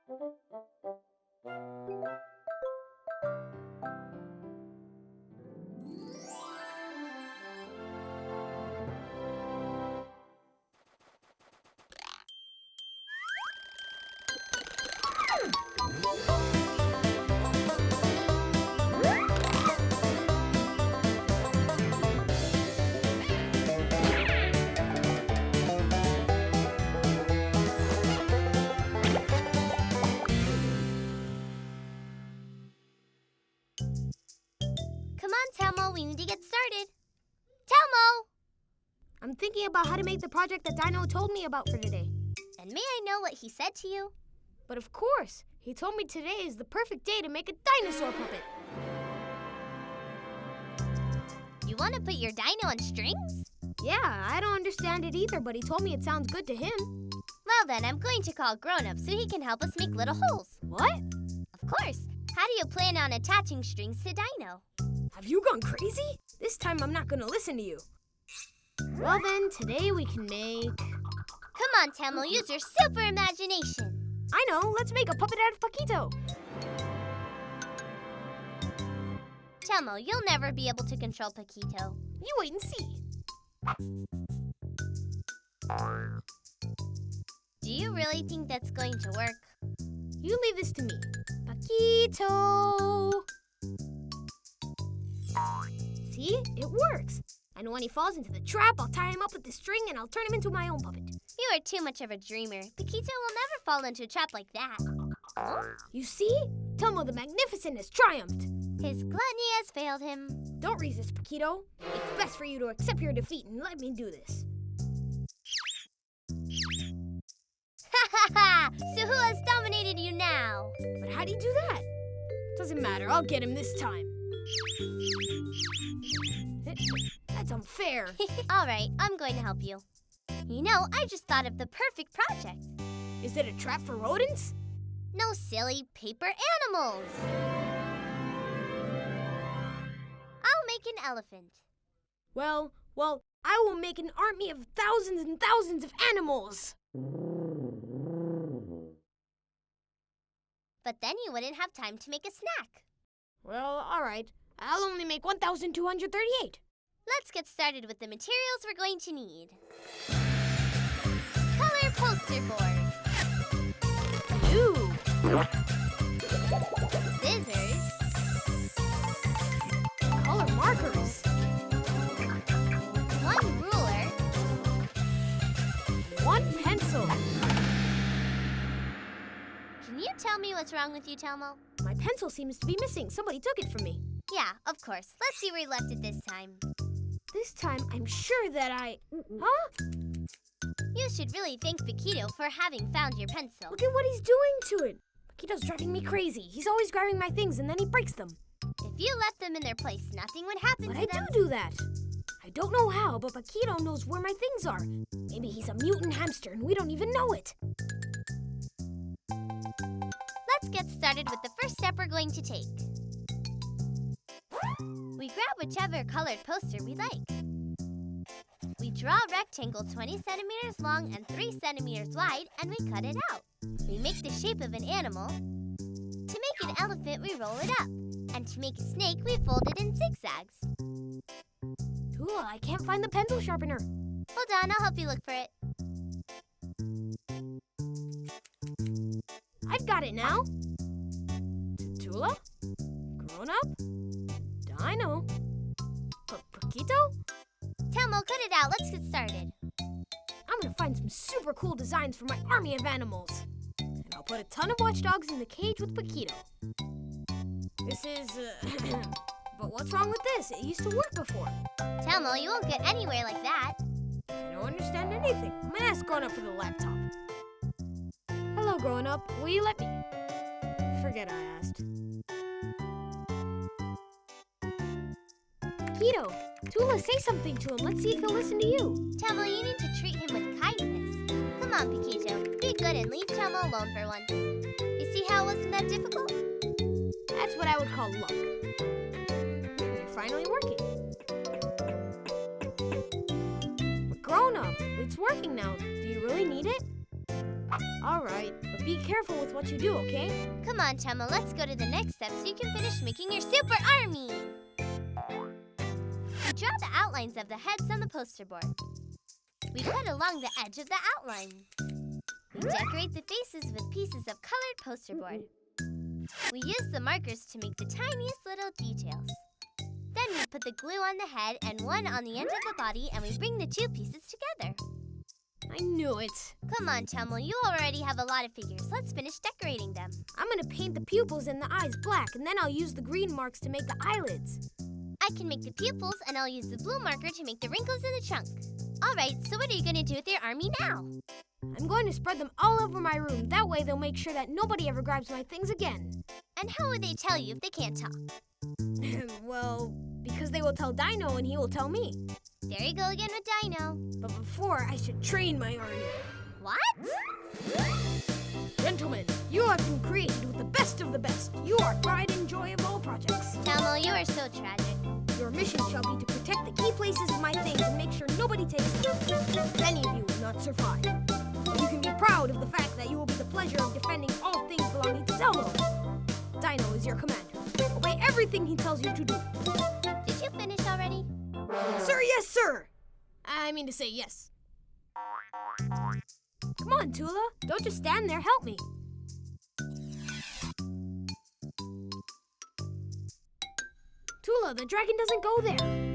Come on, Telmo, we need to get started. Telmo! I'm thinking about how to make the project that Dino told me about for today. And may I know what he said to you? But of course, he told me today is the perfect day to make a dinosaur puppet. You want to put your dino on strings? Yeah, I don't understand it either, but he told me it sounds good to him. Well then, I'm going to call Grown-up so he can help us make little holes. What? Of course. How do you plan on attaching strings to Dino? Have you gone crazy? This time I'm not going to listen to you. Well then, today we can make... Come on, Telmo, use your super imagination. I know, let's make a puppet out of Paquito. Telmo, you'll never be able to control Paquito. You wait and see. Do you really think that's going to work? You leave this to me. Paquito! See? It works. And when he falls into the trap, I'll tie him up with the string and I'll turn him into my own puppet. You are too much of a dreamer. Paquito will never fall into a trap like that. You see? Telmo the Magnificent has triumphed. His gluttony has failed him. Don't resist, Paquito. It's best for you to accept your defeat and let me do this. Ha ha ha! So who has dominated you now? But how do you do that? Doesn't matter, I'll get him this time. That's unfair. All right, I'm going to help you. You know, I just thought of the perfect project. Is it a trap for rodents? No, silly, paper animals. I'll make an elephant. Well, I will make an army of thousands and thousands of animals. But then you wouldn't have time to make a snack. Well, all right. I'll only make 1,238. Let's get started with the materials we're going to need. Color poster board. Ooh. Scissors. Color markers. One ruler. One pencil. Can you tell me what's wrong with you, Telmo? My pencil seems to be missing. Somebody took it from me. Yeah, of course. Let's see where you left it this time. This time, I'm sure that Huh? You should really thank Paquito for having found your pencil. Look at what he's doing to it. Paquito's driving me crazy. He's always grabbing my things and then he breaks them. If you left them in their place, nothing would happen But to I them. do that. I don't know how, but Paquito knows where my things are. Maybe he's a mutant hamster and we don't even know it. Let's get started with the first step we're going to take. We grab whichever colored poster we like. We draw a rectangle 20 centimeters long and 3 centimeters wide, and we cut it out. We make the shape of an animal. To make an elephant, we roll it up. And to make a snake, we fold it in zigzags. Tula, I can't find the pencil sharpener. Hold on, I'll help you look for it. I've got it now. Tula? Grown up? Dino? Paquito? Telmo, cut it out. Let's get started. I'm gonna find some super cool designs for my army of animals. And I'll put a ton of watchdogs in the cage with Paquito. This is, But what's wrong with this? It used to work before. Telmo, you won't get anywhere like that. I don't understand anything. I'm gonna ask Grown Up for the laptop. Hello, Grown Up. Will you let me? Forget I asked. Paquito, Tula, say something to him. Let's see if he'll listen to you. Telmo, you need to treat him with kindness. Come on, Paquito. Be good and leave Telmo alone for once. You see how it wasn't that difficult? That's what I would call luck. You're finally working. But Grown Up, it's working now. Do you really need it? All right, but be careful with what you do, okay? Come on, Telmo, let's go to the next step so you can finish making your super army. We draw the outlines of the heads on the poster board. We cut along the edge of the outline. We decorate the faces with pieces of colored poster board. We use the markers to make the tiniest little details. Then we put the glue on the head and one on the end of the body, and we bring the two pieces together. I knew it. Come on, Telmo, you already have a lot of figures. Let's finish decorating them. I'm gonna paint the pupils and the eyes black, and then I'll use the green marks to make the eyelids. I can make the pupils, and I'll use the blue marker to make the wrinkles in the trunk. All right, so what are you going to do with your army now? I'm going to spread them all over my room. That way they'll make sure that nobody ever grabs my things again. And how would they tell you if they can't talk? Well, because they will tell Dino and he will tell me. There you go again with Dino. But before, I should train my army. What? Gentlemen, you have been created with the best of the best. You are pride and joy of all projects. Telmo, you are so tragic. Your mission shall be to protect the key places of my things and make sure nobody takes them. Many of you will not survive. But you can be proud of the fact that you will be the pleasure of defending all things belonging to Telmo. Dino is your commander. Obey everything he tells you to do. Did you finish already? Sir, yes, sir! I mean to say yes. Come on, Tula. Don't just stand there. Help me. Tula, the dragon doesn't go there.